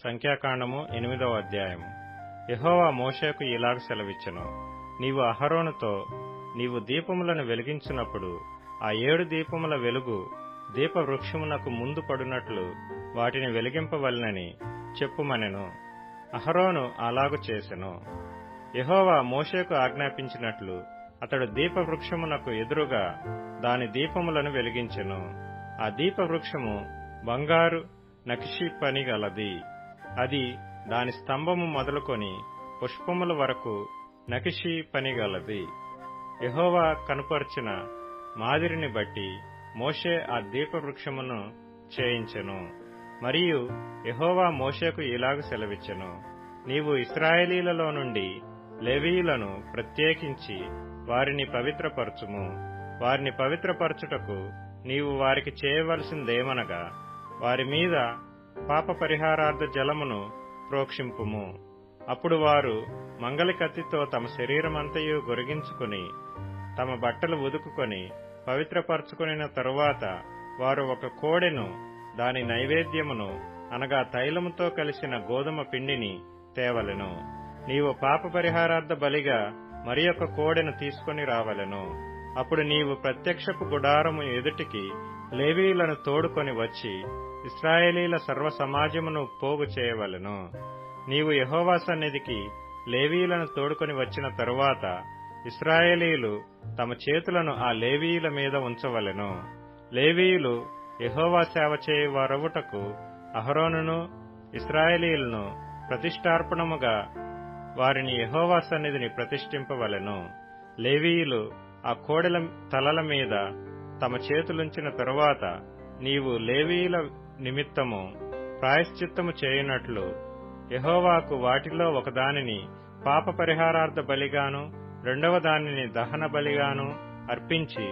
సంఖ్యాకాండము 8వ అధ్యాయము. యెహోవా మోషేకు ఇలాగ సెలవిచ్చెను. నీవు అహరోనుతో, నీవు దీపములను వెలిగించినప్పుడు ఆ 7 దీపముల వెలుగు దీపవృక్షమునకు ముందు పడునట్లు వాటిని వెలిగింపవలెనని చెప్పుమనెను. అహరోను అలాగు చేసెను. యెహోవా మోషేకు ఆజ్ఞాపించినట్లు అతడు దీపవృక్షమునకు ఎదురుగా దాని దీపములను వెలిగించెను. ఆ దీపవృక్షము బంగారు నకిషీ పని గలది. అది దాని స్తంభము మొదలుకొని పుష్పముల వరకు నకిషీ పని గలది. యెహోవా కనుపర్చిన మాదిరిని బట్టి మోషే ఆ దీపవృక్షమును చేయించెను. మరియు యెహోవా మోషేకు ఇలాగ సెలవిచ్చెను. నీవు ఇశ్రాయేలీలలో నుండి లేవీయులను ప్రత్యేకించి వారిని పవిత్రపరచుము. వారిని పవిత్రపరచుటకు నీవు వారికి చేయవలసిందేమనగా, వారి మీద పాప పరిహారార్థ జలమును ప్రోక్షింపుము. అప్పుడు వారు మంగలి కత్తితో తమ శరీరమంతయు గొరిగించుకుని తమ బట్టలు ఉదుకుకొని పవిత్రపరచుకొనిన తరువాత వారు ఒక కోడెను, దాని నైవేద్యమును అనగా తైలముతో కలిసిన గోధుమ పిండిని తేవలెను. నీవు పాప పరిహారార్థ బలిగా మరి ఒక కోడెను తీసుకొని రావలెను. అప్పుడు నీవు ప్రత్యక్షపు గుడారము ఎదుటికి లేవీయులను తోడుకొని వచ్చి ఇశ్రాయేలీల సర్వ సమాజమును పోగు చేయవలెను. నీవు యెహోవా సన్నిధికి లేవీయులను తోడుకొని వచ్చిన తరువాత ఇశ్రాయేలీయులు తమ చేతులను ఆ లేవీయుల మీద ఉంచవలెను. లేవీయులు యెహోవా సేవ చేయువారవుటకు అహరోనును ఇశ్రాయేలీయులను ప్రతిష్టార్పణముగా వారిని యెహోవా సన్నిధిని ప్రతిష్ఠింపవలెను. లేవీయులు ఆ కోడెల తలల మీద తమ చేతులుంచిన తరువాత నీవు లేవీయుల నిమిత్తము ప్రాయశ్చిత్తము చేయునట్లు యెహోవాకు వాటిలో ఒకదానిని పాప పరిహారార్థ బలిగాను రెండవ దానిని దహన బలిగాను అర్పించి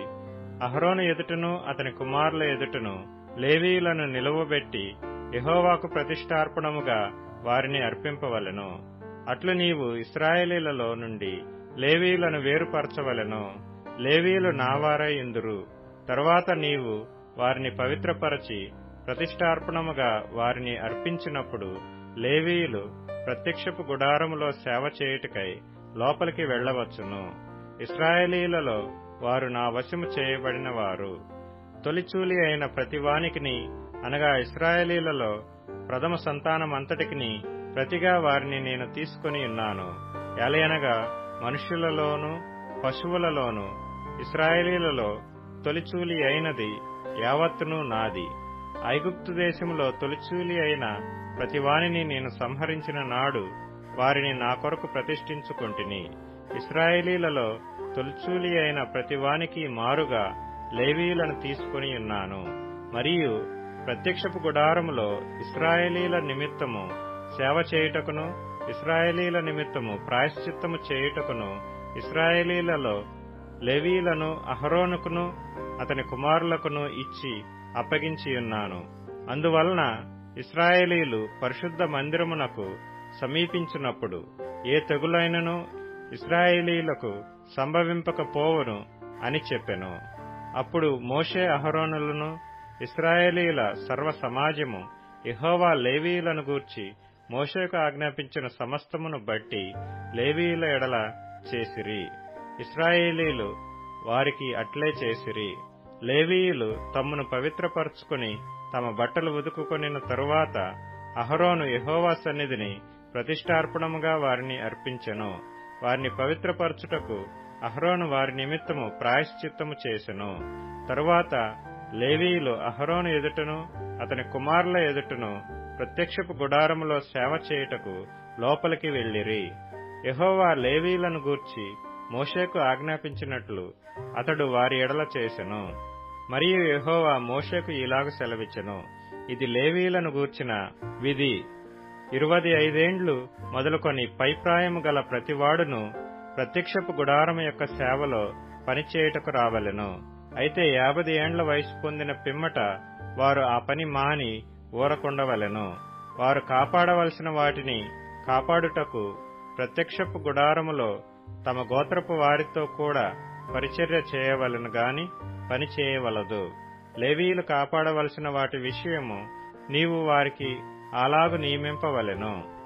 అహరోను ఎదుటను అతని కుమారుల ఎదుటను లేవీయులను నిలువబెట్టి యెహోవాకు ప్రతిష్టార్పణముగా వారిని అర్పింపవలెను. అట్లు నీవు ఇశ్రాయేలీలలో నుండి లేవీయులను వేరుపరచవలెను. లేవీయులు నావారై ఇందురు. తరువాత నీవు వారిని పవిత్రపరచి ప్రతిష్టార్పణముగా వారిని అర్పించినప్పుడు లేవీయులు ప్రత్యక్షపు గుడారములో సేవ చేయుటకై లోపలికి వెళ్లవచ్చును. ఇశ్రాయేలీలలో వారు నా వశము చేయబడిన వారు. తొలిచూలి అయిన ప్రతివానికిని అనగా ఇశ్రాయేలీలలో ప్రథమ సంతానమంతటికిని ప్రతిగా వారిని నేను తీసుకొని ఉన్నాను. ఎలయనగా మనుష్యులలోను పశువులలోను ఇశ్రాయేలీలలో తొలిచూలి అయినది యావత్తును నాది. ఐగుప్తు దేశములో తొలిచూలి అయిన ప్రతివానిని నేను సంహరించిన నాడు వారిని నా కొరకు ప్రతిష్ఠించుకొంటిని. ఇశ్రాయేలీలలో తొలిచూలి అయిన ప్రతివానికి మారుగా లేవీయులను తీసుకొని ఉన్నాను. మరియు ప్రత్యక్షపు గుడారములో ఇశ్రాయేలీల నిమిత్తము సేవ చేయుటకును ఇశ్రాయేలీల నిమిత్తము ప్రాయశ్చిత్తము చేయుటకును ఇశ్రాయేలీలలో లేవీయులను అహరోనుకును అతని కుమారులకును ఇచ్చి అప్పగించియున్నాను. అందువలన ఇశ్రాయేలీలు పరిశుద్ధ మందిరమునకు సమీపించినప్పుడు ఏ తెగులైనను ఇశ్రాయేలీలకు సంభవింపకపోవును అని చెప్పెను. అప్పుడు మోషే అహరోనులను ఇశ్రాయేలీల సర్వ సమాజము యెహోవా లేవీయులను గూర్చి మోషేకు ఆజ్ఞాపించిన సమస్తమును బట్టి లేవీయుల ఎడల చేసిరి. ఇశ్రాయేలీలు వారికి అట్లే చేసిరి. లేవీయులు తమ్మును పవిత్రపరచుకుని తమ బట్టలు ఉదుకుకొనిన తరువాత అహరోను యెహోవా సన్నిధిని ప్రతిష్టార్పణముగా వారిని అర్పించెను. వారిని పవిత్రపరచుటకు అహరోను వారి నిమిత్తము ప్రాయశ్చిత్తము చేసెను. తరువాత లేవీయులు అహరోను ఎదుటను అతని కుమారుల ఎదుటను ప్రత్యక్షపు గుడారములో సేవ చేయుటకు లోపలికి వెళ్ళిరి. యెహోవా లేవీయులను గూర్చి మోషేకు ఆజ్ఞాపించినట్లు అతడు వారి ఎడల చేసెను. మరియు యెహోవా మోషేకు ఇలాగ సెలవిచ్చెను. ఇది లేవీయులను గూర్చిన విధి. 25 ఏండ్లు మొదలుకొని పైప్రాయము గల ప్రతివాడును ప్రత్యక్షపు గుడారము యొక్క సేవలో పనిచేయుటకు రావలెను. అయితే 50 ఏండ్ల వయసు పొందిన పిమ్మట వారు ఆ పని మాని ఊరకుండవలెను. వారు కాపాడవలసిన వాటిని కాపాడుటకు ప్రత్యక్షపు గుడారములో తమ గోత్రపు వారితో కూడా పరిచర్య చేయవలెను గాని పని చేయవలదు. లేవీయులు కాపాడవలసిన వాటి విషయము నీవు వారికి అలాగు నియమింపవలెను.